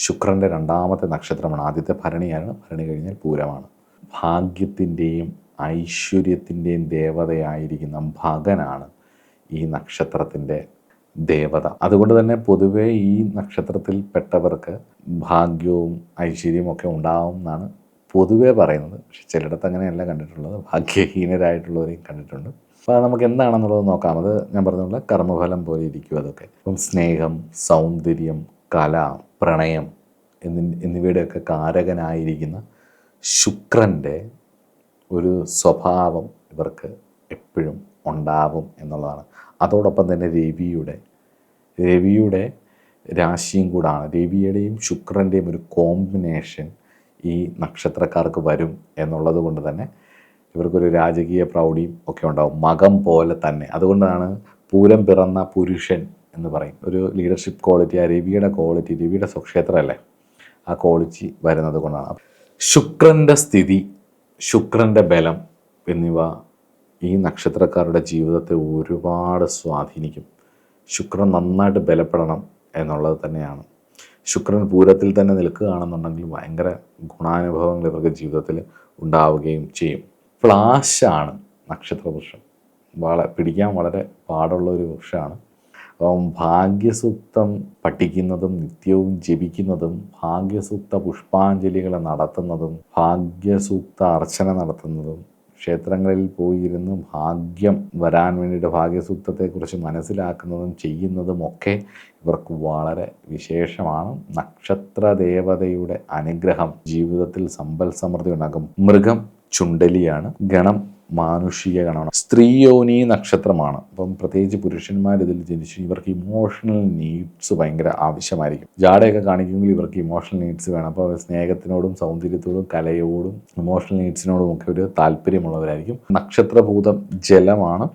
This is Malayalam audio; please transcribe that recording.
ശുക്രൻ്റെ രണ്ടാമത്തെ നക്ഷത്രമാണ്. ആദ്യത്തെ ഭരണിയാണ്, ഭരണി കഴിഞ്ഞാൽ പൂരമാണ്. ഭാഗ്യത്തിൻ്റെയും ഐശ്വര്യത്തിൻ്റെയും ദേവതയായിരിക്കുന്ന ഭഗനാണ് ഈ നക്ഷത്രത്തിൻ്റെ ദേവത. അതുകൊണ്ട് തന്നെ പൊതുവേ ഈ നക്ഷത്രത്തിൽ പെട്ടവർക്ക് ഭാഗ്യവും ഐശ്വര്യവും ഒക്കെ ഉണ്ടാവും എന്നാണ് പൊതുവേ പറയുന്നത്. പക്ഷെ ചിലയിടത്ത് അങ്ങനെയല്ല കണ്ടിട്ടുള്ളത്, ഭാഗ്യഹീനരായിട്ടുള്ളവരെയും കണ്ടിട്ടുണ്ട്. അപ്പോൾ നമുക്ക് എന്താണെന്നുള്ളത് നോക്കാം. അത് ഞാൻ പറഞ്ഞതുപോലെ കർമ്മഫലം പോലെ ഇരിക്കും അതൊക്കെ. ഇപ്പം സ്നേഹം, സൗന്ദര്യം, കല, പ്രണയം എന്നിവയുടെയൊക്കെ കാരകനായിരിക്കുന്ന ശുക്രൻ്റെ ഒരു സ്വഭാവം ഇവർക്ക് എപ്പോഴും ഉണ്ടാവും എന്നുള്ളതാണ്. അതോടൊപ്പം തന്നെ രവിയുടെ രാശിയും കൂടാണ്. രവിയുടെയും ശുക്രൻ്റെയും ഒരു കോമ്പിനേഷൻ ഈ നക്ഷത്രക്കാർക്ക് വരും എന്നുള്ളത് കൊണ്ട് തന്നെ ഇവർക്കൊരു രാജകീയ പ്രൗഢിയും ഒക്കെ ഉണ്ടാവും, മകം പോലെ തന്നെ. അതുകൊണ്ടാണ് പൂരം പിറന്ന പുരുഷൻ എന്ന് പറയും. ഒരു ലീഡർഷിപ്പ് ക്വാളിറ്റി, ആ രവിയുടെ ക്വാളിറ്റി, രവിയുടെ സ്വക്ഷേത്രമല്ലേ, ആ ക്വാളിറ്റി വരുന്നത് കൊണ്ടാണ്. ശുക്രൻ്റെ സ്ഥിതി, ശുക്രൻ്റെ ബലം എന്നിവ ഈ നക്ഷത്രക്കാരുടെ ജീവിതത്തെ ഒരുപാട് സ്വാധീനിക്കും. ശുക്രൻ നന്നായിട്ട് ബലപ്പെടണം എന്നുള്ളത് തന്നെയാണ്. ശുക്രൻ പൂരത്തിൽ തന്നെ നിൽക്കുകയാണെന്നുണ്ടെങ്കിൽ ഭയങ്കര ഗുണാനുഭവങ്ങൾ ഇവർക്ക് ജീവിതത്തിൽ ഉണ്ടാവുകയും ചെയ്യും. ഫ്ലാഷാണ് നക്ഷത്രവൃക്ഷം, പിടിക്കാൻ വളരെ പാടുള്ള ഒരു വൃക്ഷമാണ്. അപ്പം ഭാഗ്യസൂക്തം പഠിക്കുന്നതും നിത്യവും ജപിക്കുന്നതും ഭാഗ്യസൂക്ത പുഷ്പാഞ്ജലികൾ നടത്തുന്നതും ഭാഗ്യസൂക്ത അർച്ചന നടത്തുന്നതും ക്ഷേത്രങ്ങളിൽ പോയിരുന്ന് ഭാഗ്യം വരാൻ വേണ്ടിയിട്ട് ഭാഗ്യസൂക്തത്തെക്കുറിച്ച് മനസ്സിലാക്കുന്നതും ചെയ്യുന്നതും ഒക്കെ ഇവർക്ക് വളരെ വിശേഷമാണ്. നക്ഷത്രദേവതയുടെ അനുഗ്രഹം ജീവിതത്തിൽ സമ്പൽ സമൃദ്ധി ഉണ്ടാക്കും. മൃഗം ചുണ്ടലിയാണ്, ഗണം മാനുഷിക ഗണമാണ്, സ്ത്രീയോനി നക്ഷത്രമാണ്. അപ്പം പ്രത്യേകിച്ച് പുരുഷന്മാർ ഇതിൽ ജനിച്ചു ഇവർക്ക് ഇമോഷണൽ നീഡ്സ് ഭയങ്കര ആവശ്യമായിരിക്കും. ജാടയൊക്കെ കാണിക്കുമെങ്കിൽ ഇവർക്ക് ഇമോഷണൽ നീഡ്സ് വേണം. അപ്പോൾ സ്നേഹത്തിനോടും സൗന്ദര്യത്തോടും കലയോടും ഇമോഷണൽ നീഡ്സിനോടും ഒക്കെ ഒരു താല്പര്യമുള്ളവരായിരിക്കും. നക്ഷത്രഭൂതം ജലമാണ്.